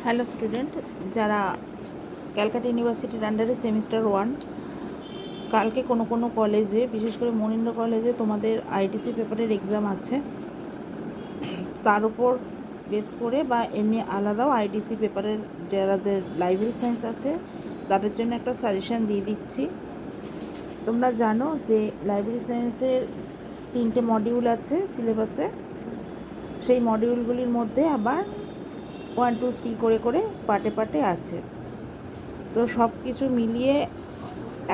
Hello student, যারা ক্যালকাটা ইউনিভার্সিটির আন্ডারে সেমিস্টার 1, কালকে কোনো কোনো কলেজে, বিশেষ করে মনীন্দ্র কলেজে তোমাদের আইটিসি পেপারের এক্সাম আছে। তার উপর বেস করে বা এমনি আলাদাও আইটিসি পেপারের যাদের লাইব্রেরি সায়েন্স আছে তাদের জন্য একটা সাজেশান দিয়ে দিচ্ছি। তোমরা জানো যে লাইব্রেরি সায়েন্সের 3টে মডিউল আছে সিলেবাসে। সেই মডিউলগুলির মধ্যে আবার 1, 2, 3 করে করে পার্টে পার্টে আছে। তো সব কিছু মিলিয়ে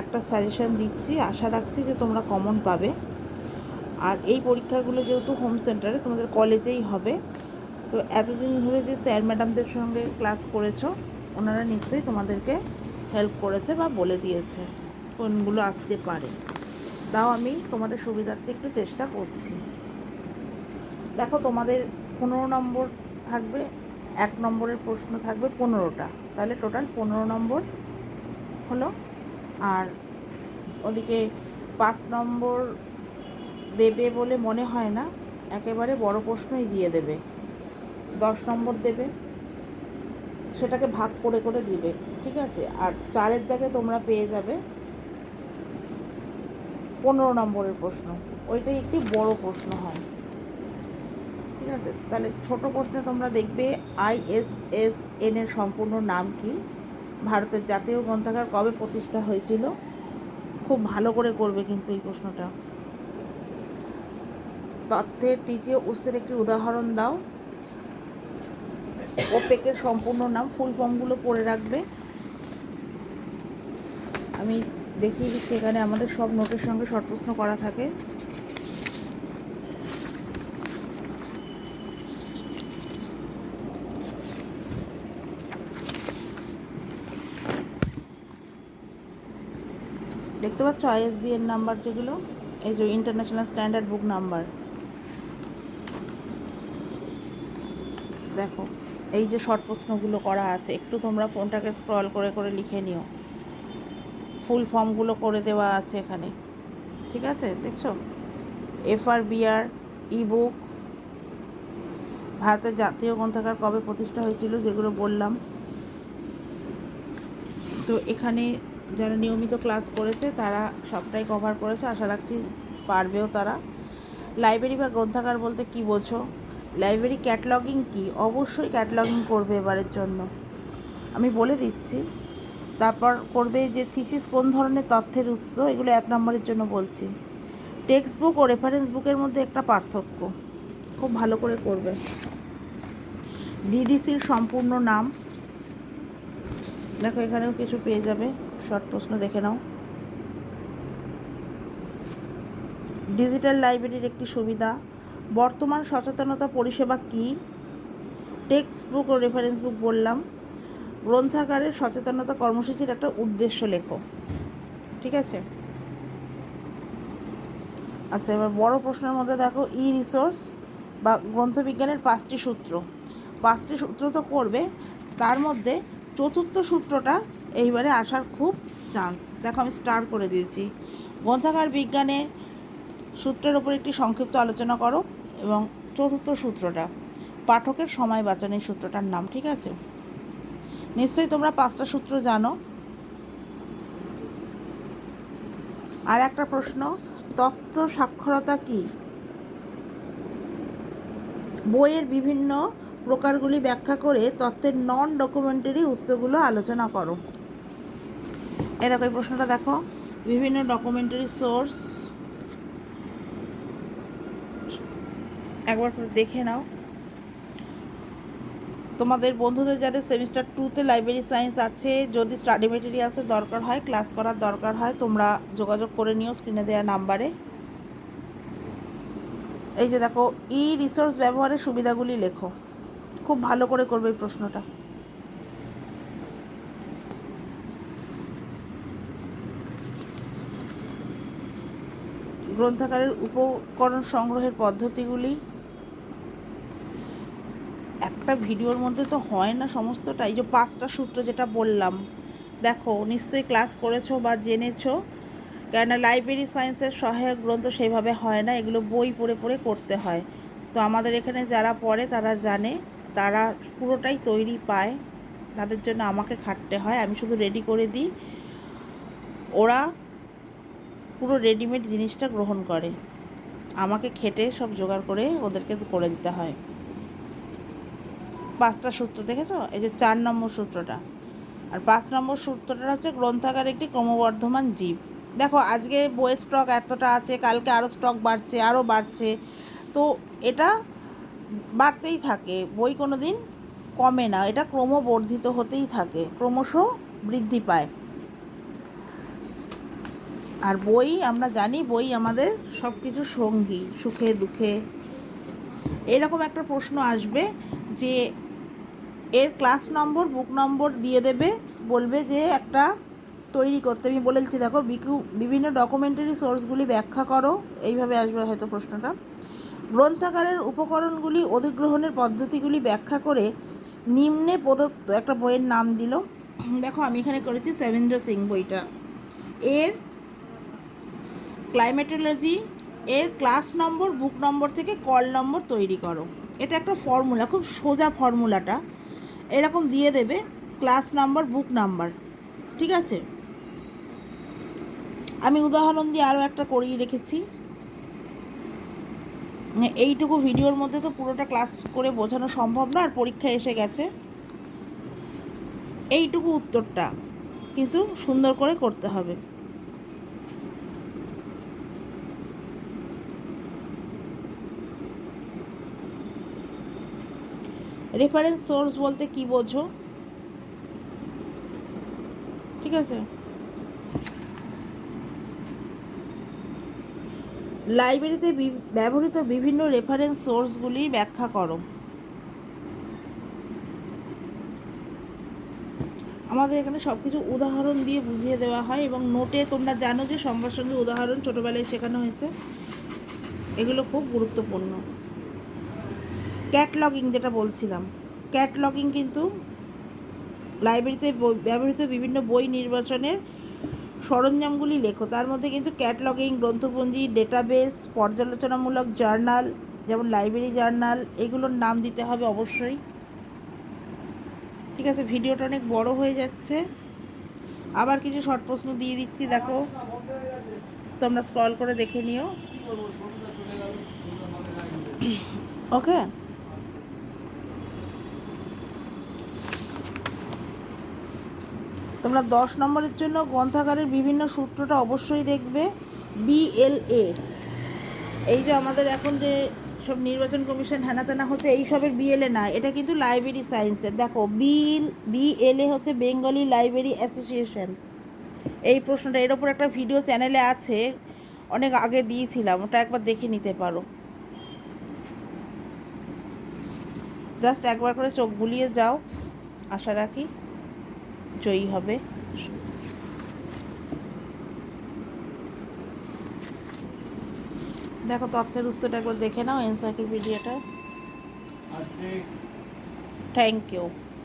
একটা সাজেশান দিচ্ছি, আশা রাখছি যে তোমরা কমন পাবে। আর এই পরীক্ষাগুলো যেহেতু হোম সেন্টারে তোমাদের কলেজেই হবে, তো এতদিন ধরে যে স্যার ম্যাডামদের সঙ্গে ক্লাস করেছো ওনারা নিশ্চয়ই তোমাদেরকে হেল্প করেছে বা বলে দিয়েছে কোনগুলো আসতে পারে। তাও আমি তোমাদের সুবিধার্থে একটু চেষ্টা করছি। দেখো, তোমাদের 15 নম্বর থাকবে, 1 নম্বরের প্রশ্ন থাকবে 15টা, তাহলে টোটাল 15 নম্বর হলো। আর ওদিকে 5 নম্বর দেবে বলে মনে হয় না, একেবারে বড় প্রশ্নই দিয়ে দেবে। 10 নম্বর দেবে, সেটাকে ভাগ করে করে দিবে, ঠিক আছে। আর 4-এর দাগে তোমরা পেয়ে যাবে 15 নম্বরের প্রশ্ন, ওইটাই একটি বড় প্রশ্ন হয়, ঠিক আছে। তাহলে ছোট প্রশ্নে তোমরা দেখবে ISSN এর সম্পূর্ণ নাম কি, ভারতের জাতীয় গ্রন্থাগার কবে প্রতিষ্ঠা হয়েছিল। খুব ভালো করে করবে কিন্তু এই প্রশ্নটা। তথ্যের তৃতীয় উৎসের একটি উদাহরণ দাও। ওপেকের সম্পূর্ণ নাম, ফুল ফর্মগুলো পড়ে রাখবে। আমি দেখিয়ে দিচ্ছি, এখানে আমাদের সব নোটের সঙ্গে শর্ট প্রশ্ন করা থাকে। দেখতে পাচ্ছ ISBN নাম্বার যেগুলো, এই যে ইন্টারন্যাশনাল স্ট্যান্ডার্ড বুক নাম্বার। দেখো, এই যে শর্ট প্রশ্নগুলো করা আছে, একটু তোমরা ফোনটাকে স্ক্রল করে করে লিখে নিও। ফুল ফর্মগুলো করে দেওয়া আছে এখানে, ঠিক আছে। দেখছো, FRBR, ইবুক, ভারতের জাতীয় গ্রন্থাগার কবে প্রতিষ্ঠা হয়েছিল, যেগুলো বললাম। তো এখানে যারা নিয়মিত ক্লাস করেছে তারা সবটাই কভার করেছে, আশা রাখছি পারবেও তারা। লাইব্রেরি বা গ্রন্থাগার বলতে কি বোঝো? লাইব্রেরি ক্যাটলগিং কি? অবশ্যই ক্যাটলগিং করবে এবারের জন্য, আমি বলে দিচ্ছি। তারপর করবে যে থিসিস কোন ধরনের তথ্যের উৎস, এগুলো 1 নম্বরের জন্য বলছি। টেক্সট বুক ও রেফারেন্স বুকের মধ্যে একটা পার্থক্য, খুব ভালো করে করবে। ডিডিসির সম্পূর্ণ নাম, দেখো এখানেও কিছু পেয়ে যাবে, শর্ট প্রশ্ন দেখে নাও। ডিজিটাল লাইব্রেরির একটি সুবিধা, বর্তমান সচেতনতা পরিষেবা কী, টেক্সট বুক ও রেফারেন্স বুক বললাম। গ্রন্থাগারের সচেতনতা কর্মসূচির একটা উদ্দেশ্য লেখো, ঠিক আছে। আচ্ছা, এবার বড় প্রশ্নের মধ্যে দেখো রিসোর্স বা গ্রন্থবিজ্ঞানের 5টি সূত্র। 5টি সূত্র তো করবে, তার মধ্যে চতুর্থ সূত্রটা এইবারে আসার খুব চান্স। দেখো, আমি স্টার করে দিয়েছি। গ্রন্থাগার বিজ্ঞানে সূত্রের ওপর একটি সংক্ষিপ্ত আলোচনা করো, এবং চতুর্থ সূত্রটা পাঠকের সময় বাঁচানোর সূত্রটার নাম, ঠিক আছে। নিশ্চয়ই তোমরা 5টা সূত্র জানো। আর একটা প্রশ্ন, তথ্য সাক্ষরতা কি? বইয়ের বিভিন্ন প্রকারগুলি ব্যাখ্যা করে তথ্যের নন ডকুমেন্টারি উৎসগুলো আলোচনা করো। দেখো, এই প্রশ্নটা দেখো, বিভিন্ন ডকুমেন্টারি সোর্স একবার করে দেখে নাও। তোমাদের বন্ধুদের যাদের সেমিস্টার 2তে লাইব্রেরি সায়েন্স আছে, যদি স্টাডি মেটেরিয়ালসের দরকার হয়, ক্লাস করার দরকার হয়, তোমরা যোগাযোগ করে নিও স্ক্রিনে দেওয়া নাম্বারে। এই যে দেখো, রিসোর্স ব্যবহারের সুবিধাগুলি লেখো, খুব ভালো করে করবে এই প্রশ্নটা। গ্রন্থাগারের উপকরণ সংগ্রহের পদ্ধতিগুলি, একটা ভিডিওর মধ্যে তো হয় না সমস্তটা। এই যে 5টা সূত্র যেটা বললাম, দেখো নিশ্চয়ই ক্লাস করেছো বা জেনেছো, কেননা লাইব্রেরি সায়েন্সের সহায়ক গ্রন্থ সেইভাবে হয় না, এগুলো বই পড়ে পড়ে করতে হয়। তো আমাদের এখানে যারা পড়ে তারা জানে, তারা পুরোটাই তৈরি পায়, তাদের জন্য আমাকে খাটতে হয়, আমি শুধু রেডি করে দিই, ওরা পুরো রেডিমেড জিনিসটা গ্রহণ করে, আমাকে খেটে সব জোগাড় করে ওদেরকে করে দিতে হয়। 5টা সূত্র দেখেছো, এই যে 4 নম্বর সূত্রটা, আর 5 নম্বর সূত্রটা হচ্ছে গ্রন্থাগার একটি ক্রমবর্ধমান জীব। দেখো আজকে বইয়ের স্টক এতটা আছে, কালকে আরও স্টক বাড়ছে, আরও বাড়ছে, তো এটা বাড়তেই থাকে, বই কোনো দিন কমে না, এটা ক্রমবর্ধিত হতেই থাকে, ক্রমশ বৃদ্ধি পায়। আর বই আমরা জানি, বই আমাদের সব কিছু সঙ্গী, সুখে দুঃখে। এরকম একটা প্রশ্ন আসবে যে এর ক্লাস নম্বর, বুক নম্বর দিয়ে দেবে, বলবে যে একটা তৈরি করতে। আমি বলেছি দেখো, বিভিন্ন ডকুমেন্টারি সোর্সগুলি ব্যাখ্যা করো, এইভাবে আসবে হয়তো প্রশ্নটা। গ্রন্থাগারের উপকরণগুলি অধিগ্রহণের পদ্ধতিগুলি ব্যাখ্যা করে নিম্নে প্রদত্ত একটা বইয়ের নাম দিল। দেখো আমি এখানে করেছি সেবেন্দ্র সিং বইটা, এর ক্লাইমেটোলজি, এর ক্লাস নম্বর, বুক নম্বর থেকে কল নম্বর তৈরি করো। এটা একটা ফর্মুলা, খুব সোজা ফর্মুলাটা, এরকম দিয়ে দেবে ক্লাস নাম্বার, বুক নাম্বার, ঠিক আছে। আমি উদাহরণ দিয়ে আরও একটা করিয়ে রেখেছি, এইটুকু ভিডিওর মধ্যে তো পুরোটা ক্লাস করে বোঝানো সম্ভব না, আর পরীক্ষা এসে গেছে, এইটুকু উত্তরটা কিন্তু সুন্দর করে করতে হবে। রেফারেন্স সোর্স বলতে কি বোঝো, ঠিক আছে। লাইব্রেরিতে ব্যবহৃত বিভিন্ন রেফারেন্স সোর্সগুলি ব্যাখ্যা করো। আমাদের এখানে সব কিছু উদাহরণ দিয়ে বুঝিয়ে দেওয়া হয়, এবং নোটে তোমরা জানো যে সংজ্ঞার সঙ্গে উদাহরণ ছোটোবেলায় শেখানো হয়েছে, এগুলো খুব গুরুত্বপূর্ণ। ক্যাটলগিং যেটা বলছিলাম, ক্যাটলগিং কিন্তু লাইব্রেরিতে ব্যবহৃত বিভিন্ন বই নির্বাচনের সরঞ্জামগুলি লেখো, তার মধ্যে কিন্তু ক্যাটলগিং, গ্রন্থপঞ্জি, ডেটাবেস, পর্যালোচনামূলক জার্নাল, যেমন লাইব্রেরি জার্নাল, এগুলোর নাম দিতে হবে অবশ্যই, ঠিক আছে। ভিডিওটা অনেক বড় হয়ে যাচ্ছে, আবার কিছু শর্ট প্রশ্ন দিয়ে দিচ্ছি, দেখো তোমরা স্ক্রল করে দেখে নিও, ওকে। তোমরা 10 নম্বরের জন্য গ্রন্থাগারের বিভিন্ন সূত্রটা অবশ্যই দেখবে। BLA, এই যে আমাদের এখন যে সব নির্বাচন কমিশন হেনা তেনা হচ্ছে, এই সবের BLA না, এটা কিন্তু লাইব্রেরি সায়েন্সের। দেখো BLA হচ্ছে বেঙ্গলি লাইব্রেরি অ্যাসোসিয়েশন। এই প্রশ্নটা, এর ওপর একটা ভিডিও চ্যানেলে আছে, অনেক আগে দিয়েছিলাম, ওটা একবার দেখে নিতে পারো। জাস্ট একবার করে চোখ বুলিয়ে যাও, আশা রাখি জয়ী হবে। দেখো তথ্যের উৎসটা একবার দেখে নাও, এনসাইক্লোপিডিয়াটা। Thank you.